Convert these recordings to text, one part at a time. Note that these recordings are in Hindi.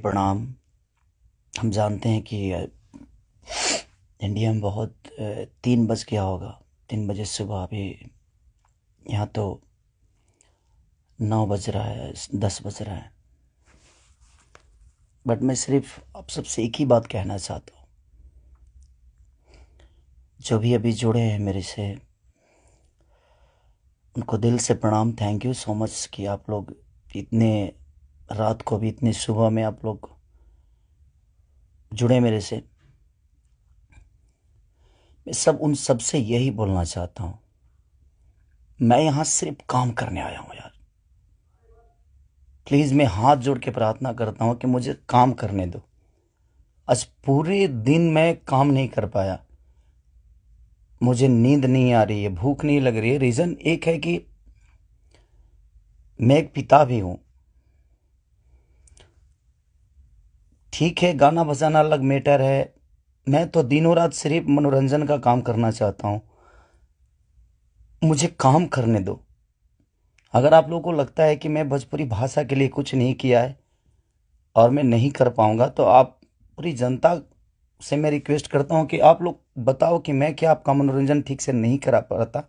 प्रणाम। हम जानते हैं कि इंडिया में बहुत 3 बज गया होगा। 3 बजे सुबह। अभी यहाँ तो 9 बज रहा है, 10 बज रहा है। बट मैं सिर्फ आप सबसे एक ही बात कहना चाहता हूँ। जो भी अभी जुड़े हैं मेरे से, उनको दिल से प्रणाम। थैंक यू सो मच कि आप लोग इतने रात को भी, इतने सुबह में आप लोग जुड़े मेरे से। मैं उन सब से यही बोलना चाहता हूँ, मैं यहाँ सिर्फ काम करने आया हूँ यार। प्लीज़ मैं हाथ जोड़ के प्रार्थना करता हूँ कि मुझे काम करने दो। आज पूरे दिन मैं काम नहीं कर पाया। मुझे नींद नहीं आ रही है, भूख नहीं लग रही है। रीज़न एक है कि मैं एक पिता भी हूँ। ठीक है, गाना बजाना अलग मैटर है। मैं तो दिनों रात सिर्फ मनोरंजन का काम करना चाहता हूँ। मुझे काम करने दो। अगर आप लोगों को लगता है कि मैं भोजपुरी भाषा के लिए कुछ नहीं किया है और मैं नहीं कर पाऊंगा, तो आप पूरी जनता से मैं रिक्वेस्ट करता हूं कि आप लोग बताओ कि मैं क्या आपका मनोरंजन ठीक से नहीं करा पाता,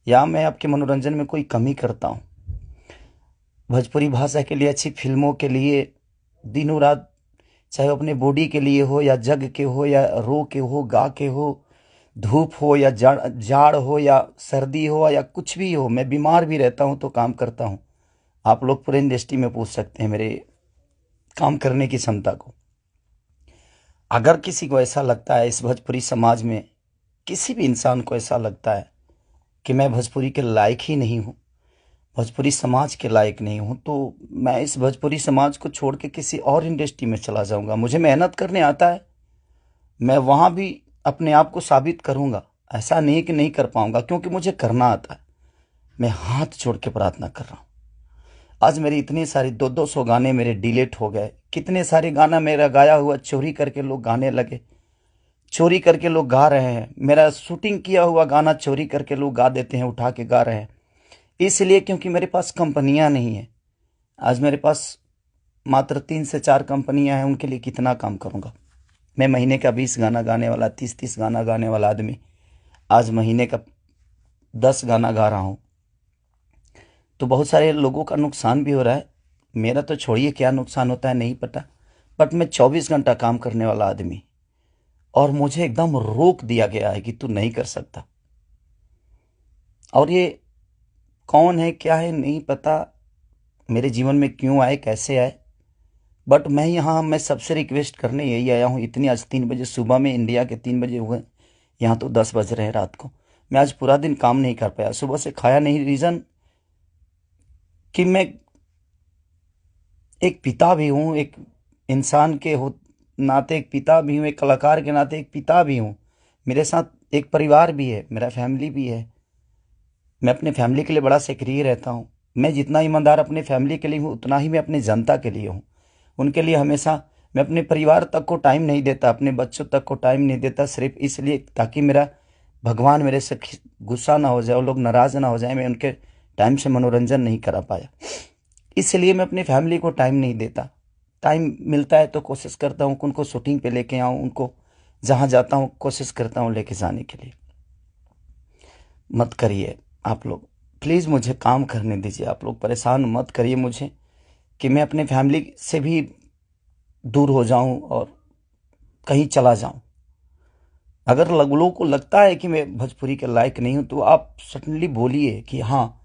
या मैं आपके मनोरंजन में कोई कमी करता हूं। भोजपुरी भाषा के लिए, अच्छी फिल्मों के लिए दिनों रात, चाहे वो अपने बॉडी के लिए हो या जग के हो या रो के हो, गा के हो, धूप हो या जाड़ जाड़ हो या सर्दी हो या कुछ भी हो, मैं बीमार भी रहता हूं तो काम करता हूं। आप लोग पूरे इंडस्ट्री में पूछ सकते हैं मेरे काम करने की क्षमता को। अगर किसी को ऐसा लगता है, इस भोजपुरी समाज में किसी भी इंसान को ऐसा लगता है कि मैं भोजपुरी के लायक ही नहीं हूँ, भोजपुरी समाज के लायक नहीं हूँ, तो मैं इस भोजपुरी समाज को छोड़ के किसी और इंडस्ट्री में चला जाऊंगा। मुझे मेहनत करने आता है, मैं वहां भी अपने आप को साबित करूंगा। ऐसा नहीं कि नहीं कर पाऊंगा, क्योंकि मुझे करना आता है। मैं हाथ जोड़ के प्रार्थना कर रहा हूँ। आज मेरी इतनी सारी 200 गाने मेरे डिलीट हो गए। कितने सारे गाना मेरा गाया हुआ चोरी करके लोग गाने लगे, चोरी करके लोग गा रहे हैं। मेरा शूटिंग किया हुआ गाना चोरी करके लोग गा देते हैं, उठा के गा रहे हैं। इसलिए क्योंकि मेरे पास कंपनियां नहीं है। आज मेरे पास मात्र 3 से 4 कंपनियां हैं, उनके लिए कितना काम करूंगा। मैं महीने का 20 गाना गाने वाला, 30 गाना गाने वाला आदमी आज महीने का 10 गाना गा रहा हूं। तो बहुत सारे लोगों का नुकसान भी हो रहा है। मेरा तो छोड़िए, क्या नुकसान होता है नहीं पता। बट मैं 24 घंटा काम करने वाला आदमी, और मुझे एकदम रोक दिया गया है कि तू नहीं कर सकता। और ये कौन है, क्या है, नहीं पता। मेरे जीवन में क्यों आए, कैसे आए। बट मैं सबसे रिक्वेस्ट करने यही आया हूँ। इतनी आज 3 बजे सुबह में, इंडिया के 3 बजे हुए, यहाँ तो 10 बज रहे हैं रात को। मैं आज पूरा दिन काम नहीं कर पाया, सुबह से खाया नहीं। रीज़न कि मैं एक पिता भी हूँ, एक इंसान के हो नाते एक पिता भी हूँ, एक कलाकार के नाते एक पिता भी हूँ। मेरे साथ एक परिवार भी है, मेरा फैमिली भी है। मैं अपने फैमिली के लिए बड़ा सक्रिय रहता हूँ। मैं जितना ईमानदार अपने फैमिली के लिए हूँ, उतना ही मैं अपनी जनता के लिए हूँ। उनके लिए हमेशा मैं अपने परिवार तक को टाइम नहीं देता, अपने बच्चों तक को टाइम नहीं देता, सिर्फ इसलिए ताकि मेरा भगवान मेरे से गुस्सा ना हो जाए, वो लोग नाराज ना हो जाए, मैं उनके टाइम से मनोरंजन नहीं करा पाया। इसलिए मैं अपनी फैमिली को टाइम नहीं देता। टाइम मिलता है तो कोशिश करता हूँ कि उनको शूटिंग पे लेके आऊँ, उनको जहाँ जाता हूँ कोशिश करता हूँ लेके जाने के लिए। मत करिए आप लोग, प्लीज़ मुझे काम करने दीजिए। आप लोग परेशान मत करिए मुझे कि मैं अपने फैमिली से भी दूर हो जाऊं और कहीं चला जाऊं। अगर लोगों को लगता है कि मैं भोजपुरी के लायक नहीं हूं, तो आप सडनली बोलिए कि हाँ,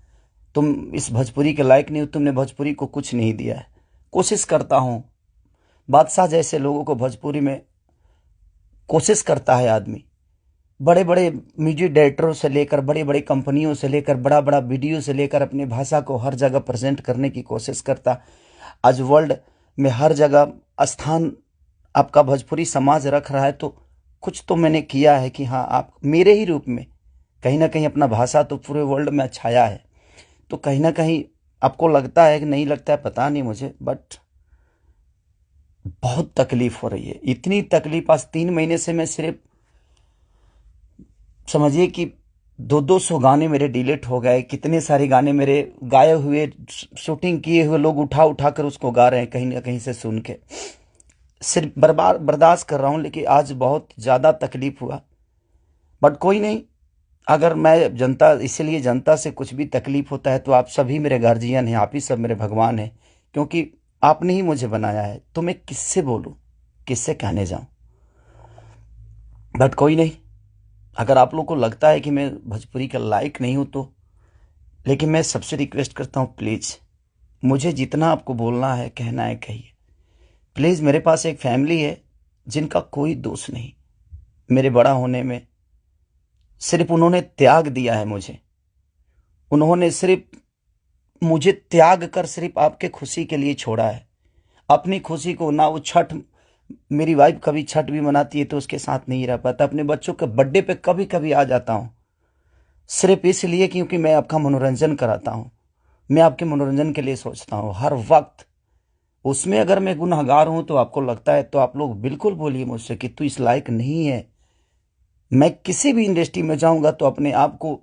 तुम इस भोजपुरी के लायक नहीं हो, तुमने भोजपुरी को कुछ नहीं दिया है। कोशिश करता हूं। बादशाह जैसे लोगों को भोजपुरी में कोशिश करता है आदमी। बड़े बड़े म्यूजिक डायरेक्टरों से लेकर, बड़ी बड़ी कंपनियों से लेकर, बड़ा बड़ा वीडियो से लेकर अपनी भाषा को हर जगह प्रेजेंट करने की कोशिश करता। आज वर्ल्ड में हर जगह स्थान आपका भोजपुरी समाज रख रहा है, तो कुछ तो मैंने किया है कि हाँ, आप मेरे ही रूप में कहीं ना कहीं अपना भाषा तो पूरे वर्ल्ड में छाया है। तो कहीं ना कहीं आपको लगता है कि नहीं लगता है, पता नहीं मुझे, बट बहुत तकलीफ हो रही है। इतनी तकलीफ आज 3 महीने से मैं सिर्फ समझिए कि 200 गाने मेरे डिलीट हो गए, कितने सारे गाने मेरे गाए हुए, शूटिंग किए हुए लोग उठा उठा कर उसको गा रहे हैं कहीं ना कहीं से सुन के। सिर्फ बर्बाद बर्दाश्त कर रहा हूँ, लेकिन आज बहुत ज़्यादा तकलीफ हुआ। बट कोई नहीं, अगर मैं जनता, इसीलिए जनता से कुछ भी तकलीफ होता है तो आप सभी मेरे गार्जियन हैं, आप ही सब मेरे भगवान हैं, क्योंकि आपने ही मुझे बनाया है। तो मैं किससे बोलूं, किससे कहने जाऊं। बट कोई नहीं, अगर आप लोग को लगता है कि मैं भोजपुरी का लायक नहीं हूं तो, लेकिन मैं सबसे रिक्वेस्ट करता हूं, प्लीज़ मुझे जितना आपको बोलना है, कहना है, कहिए। प्लीज़, मेरे पास एक फैमिली है जिनका कोई दोष नहीं मेरे बड़ा होने में। सिर्फ उन्होंने त्याग दिया है मुझे, उन्होंने सिर्फ मुझे त्याग कर सिर्फ आपके खुशी के लिए छोड़ा है। अपनी खुशी को ना, वो छठ, मेरी वाइफ कभी छठ भी मनाती है तो उसके साथ नहीं रह पाता। अपने बच्चों के बर्थडे पे कभी कभी आ जाता हूँ, सिर्फ इसलिए क्योंकि मैं आपका मनोरंजन कराता हूँ, मैं आपके मनोरंजन के लिए सोचता हूँ हर वक्त। उसमें अगर मैं गुनहगार हूं तो आपको लगता है तो आप लोग बिल्कुल बोलिए मुझसे कि तू इस लायक नहीं है। मैं किसी भी इंडस्ट्री में जाऊंगा तो अपने आप को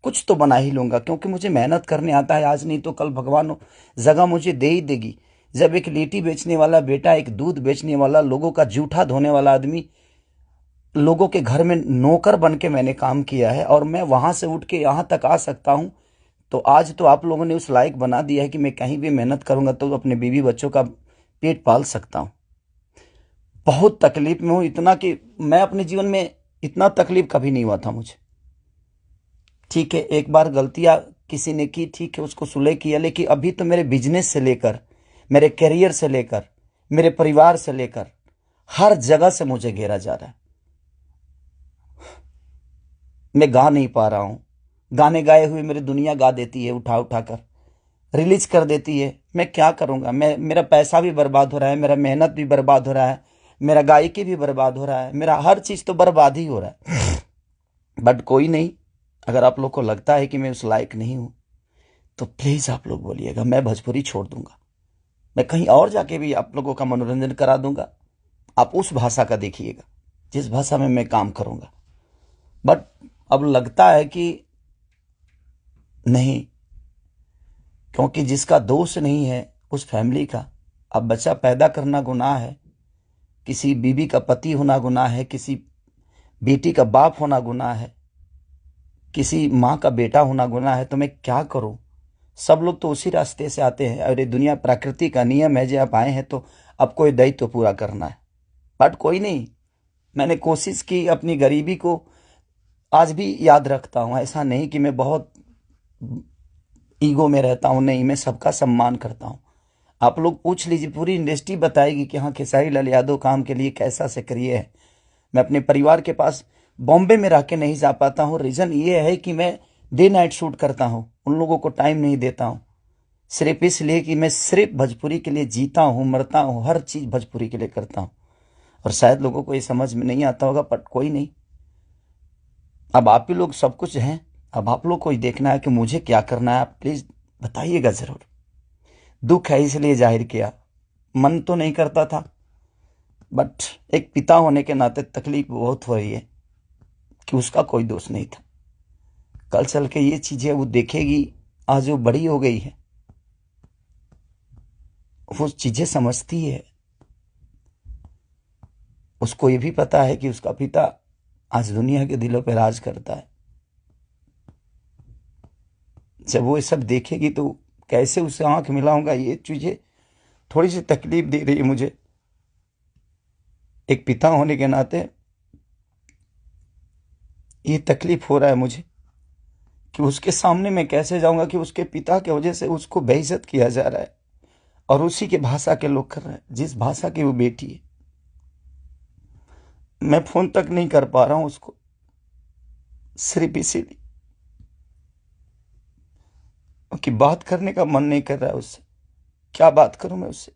कुछ तो बना ही लूंगा, क्योंकि मुझे मेहनत करने आता है। आज नहीं तो कल भगवान जगह मुझे दे ही देगी। जब एक लिट्टी बेचने वाला बेटा, एक दूध बेचने वाला, लोगों का जूठा धोने वाला आदमी, लोगों के घर में नौकर बन के मैंने काम किया है, और मैं वहां से उठ के यहां तक आ सकता हूं, तो आज तो आप लोगों ने उस लायक बना दिया है कि मैं कहीं भी मेहनत करूंगा तो अपने बीवी बच्चों का पेट पाल सकता हूं। बहुत तकलीफ में हूं, इतना कि मैं अपने जीवन में इतना तकलीफ कभी नहीं हुआ था मुझे। ठीक है, एक बार गलतियां किसी ने की, ठीक है, उसको सुलह किया, लेकिन अभी तो मेरे बिजनेस से लेकर, मेरे करियर से लेकर, मेरे परिवार से लेकर हर जगह से मुझे घेरा जा रहा है। मैं गा नहीं पा रहा हूं। गाने गाए हुए मेरी दुनिया गा देती है, उठा उठा कर रिलीज कर देती है। मैं क्या करूंगा, मेरा पैसा भी बर्बाद हो रहा है, मेरा मेहनत भी बर्बाद हो रहा है, मेरा गायकी भी बर्बाद हो रहा है, मेरा हर चीज तो बर्बाद ही हो रहा है। बट कोई नहीं, अगर आप लोग को लगता है कि मैं उस लायक नहीं हूं तो प्लीज आप लोग बोलिएगा, मैं भोजपुरी छोड़ दूंगा। मैं कहीं और जाके भी आप लोगों का मनोरंजन करा दूंगा। आप उस भाषा का देखिएगा जिस भाषा में मैं काम करूंगा। बट अब लगता है कि नहीं, क्योंकि जिसका दोष नहीं है उस फैमिली का, अब बच्चा पैदा करना गुनाह है, किसी बीबी का पति होना गुनाह है, किसी बेटी का बाप होना गुनाह है, किसी माँ का बेटा होना गुनाह है। तो मैं क्या करूं। सब लोग तो उसी रास्ते से आते हैं, और ये दुनिया प्रकृति का नियम है, जो आप आए हैं तो आपको ये दायित्व तो पूरा करना है। बट कोई नहीं, मैंने कोशिश की, अपनी गरीबी को आज भी याद रखता हूं। ऐसा नहीं कि मैं बहुत ईगो में रहता हूं, नहीं, मैं सबका सम्मान करता हूं। आप लोग पूछ लीजिए, पूरी इंडस्ट्री बताएगी कि हाँ, खेसारी लाल यादव काम के लिए कैसा से करिए है। मैं अपने परिवार के पास बॉम्बे में रह के नहीं जा पाता हूँ। रीज़न ये है कि मैं डे नाइट शूट करता हूँ, उन लोगों को टाइम नहीं देता हूँ, सिर्फ इसलिए कि मैं सिर्फ भोजपुरी के लिए जीता हूँ, मरता हूँ, हर चीज़ भोजपुरी के लिए करता हूँ। और शायद लोगों को ये समझ में नहीं आता होगा, बट कोई नहीं, अब आप ही लोग सब कुछ हैं। अब आप लोग को ही देखना है कि मुझे क्या करना है। आप प्लीज़ बताइएगा ज़रूर। दुख है इसलिए जाहिर किया, मन तो नहीं करता था, बट एक पिता होने के नाते तकलीफ बहुत हो रही है कि उसका कोई दोष नहीं था। कल चल के ये चीजें वो देखेगी, आज वो बड़ी हो गई है, वो चीजें समझती है। उसको ये भी पता है कि उसका पिता आज दुनिया के दिलों पर राज करता है। जब वो ये सब देखेगी तो कैसे उसे आंख मिलाऊंगा, ये चीजें थोड़ी सी तकलीफ दे रही है मुझे। एक पिता होने के नाते ये तकलीफ हो रहा है मुझे कि उसके सामने मैं कैसे जाऊंगा कि उसके पिता की वजह से उसको बेइज्जत किया जा रहा है, और उसी के भाषा के लोग कर रहे हैं, जिस भाषा की वो बेटी है। मैं फोन तक नहीं कर पा रहा हूं उसको, सिर्फ इसीलिए कि बात करने का मन नहीं कर रहा है उससे। क्या बात करूं मैं उससे,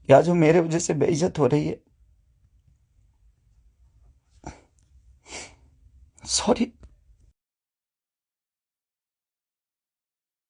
या जो मेरे वजह से बेइज्जत हो रही है। सॉरी।